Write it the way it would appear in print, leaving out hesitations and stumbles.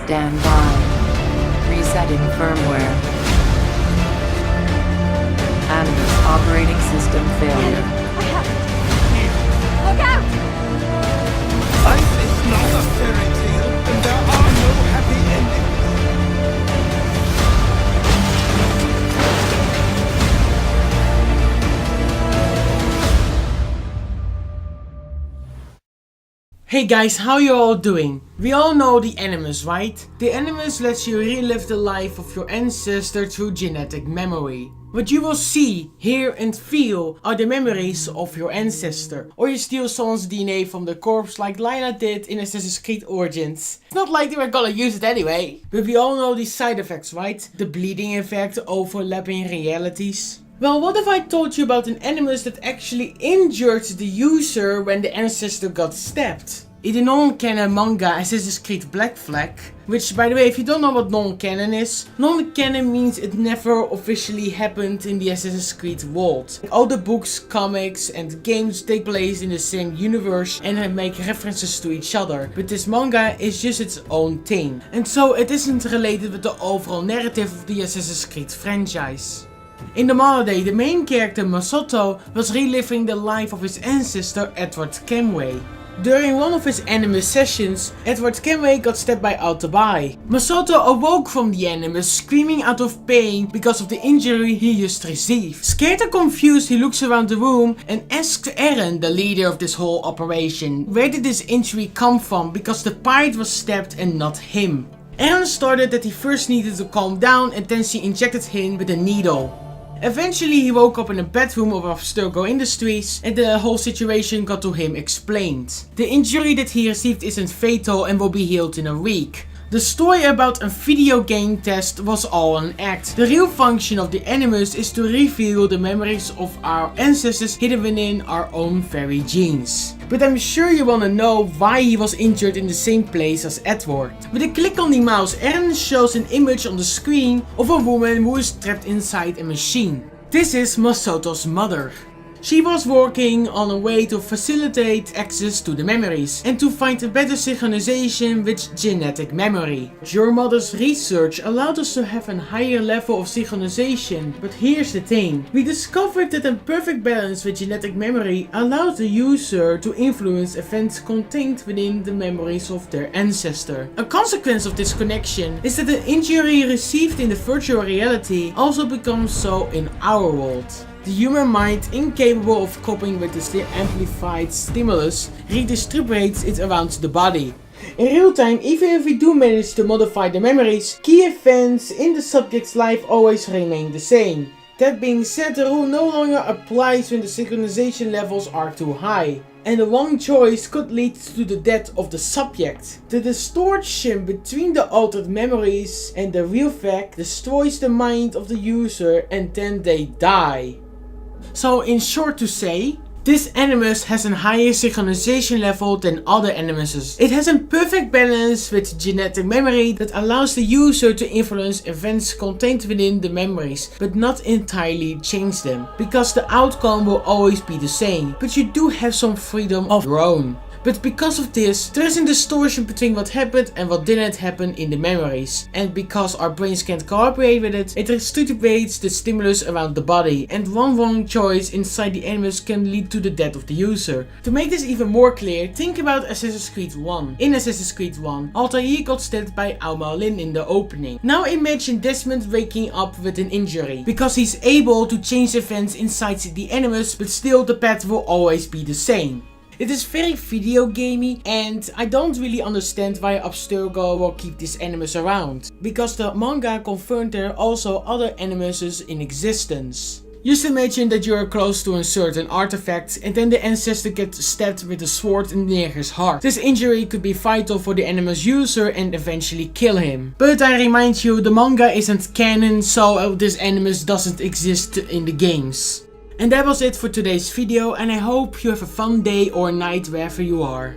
Stand by. Resetting firmware. Animus operating system failure. I have it. Look out! Life is not a fairy tale, and there are no happy endings. Hey guys, how you all doing? We all know the Animus, right? The Animus lets you relive the life of your ancestor through genetic memory. What you will see, hear and feel are the memories of your ancestor. Or you steal someone's DNA from the corpse like Lila did in Assassin's Creed Origins. It's not like they were gonna use it anyway. But we all know these side effects, right? The bleeding effect, overlapping realities. Well, what if I told you about an Animus that actually injured the user when the ancestor got stabbed? In the non-canon manga Assassin's Creed Black Flag, which by the way, if you don't know what non-canon is, non-canon means it never officially happened in the Assassin's Creed world. All the books, comics and games take place in the same universe and make references to each other, but this manga is just its own thing. And so it isn't related with the overall narrative of the Assassin's Creed franchise. In the modern day, the main character Masato was reliving the life of his ancestor Edward Kenway. During one of his Animus sessions, Edward Kenway got stabbed by Obi-YTP. Masato awoke from the Animus, screaming out of pain because of the injury he just received. Scared and confused, he looks around the room and asks Eren, the leader of this whole operation, where did this injury come from, because the pirate was stabbed and not him. Eren started that he first needed to calm down and then she injected him with a needle. Eventually he woke up in a bedroom of Abstergo Industries and the whole situation got to him explained. The injury that he received isn't fatal and will be healed in a week. The story about a video game test was all an act. The real function of the Animus is to reveal the memories of our ancestors hidden within our own very genes. But I'm sure you wanna know why he was injured in the same place as Edward. With a click on the mouse, Eren shows an image on the screen of a woman who is trapped inside a machine. This is Masato's mother. She was working on a way to facilitate access to the memories and to find a better synchronization with genetic memory. Your mother's research allowed us to have a higher level of synchronization, but here's the thing. We discovered that a perfect balance with genetic memory allows the user to influence events contained within the memories of their ancestor. A consequence of this connection is that the injury received in the virtual reality also becomes so in our world. The human mind, incapable of coping with the amplified stimulus, redistributes it around the body. In real time, even if we do manage to modify the memories, key events in the subject's life always remain the same. That being said, the rule no longer applies when the synchronization levels are too high. And the wrong choice could lead to the death of the subject. The distortion between the altered memories and the real fact destroys the mind of the user and then they die. So in short to say, this Animus has a higher synchronization level than other Animuses. It has a perfect balance with genetic memory that allows the user to influence events contained within the memories, but not entirely change them, because the outcome will always be the same, but you do have some freedom of your own. But because of this, there is a distortion between what happened and what didn't happen in the memories. And because our brains can't cooperate with it, it redistributes the stimulus around the body. And one wrong choice inside the Animus can lead to the death of the user. To make this even more clear, think about Assassin's Creed 1. In Assassin's Creed 1, Altair got stabbed by Lin in the opening. Now imagine Desmond waking up with an injury, because he's able to change events inside the Animus, but still the path will always be the same. It is very video gamey and I don't really understand why Abstergo will keep this Animus around. Because the manga confirmed there are also other Animuses in existence. Just imagine that you are close to a certain artifact and then the ancestor gets stabbed with a sword near his heart. This injury could be vital for the Animus user and eventually kill him. But I remind you, the manga isn't canon, so this Animus doesn't exist in the games. And that was it for today's video and I hope you have a fun day or night wherever you are.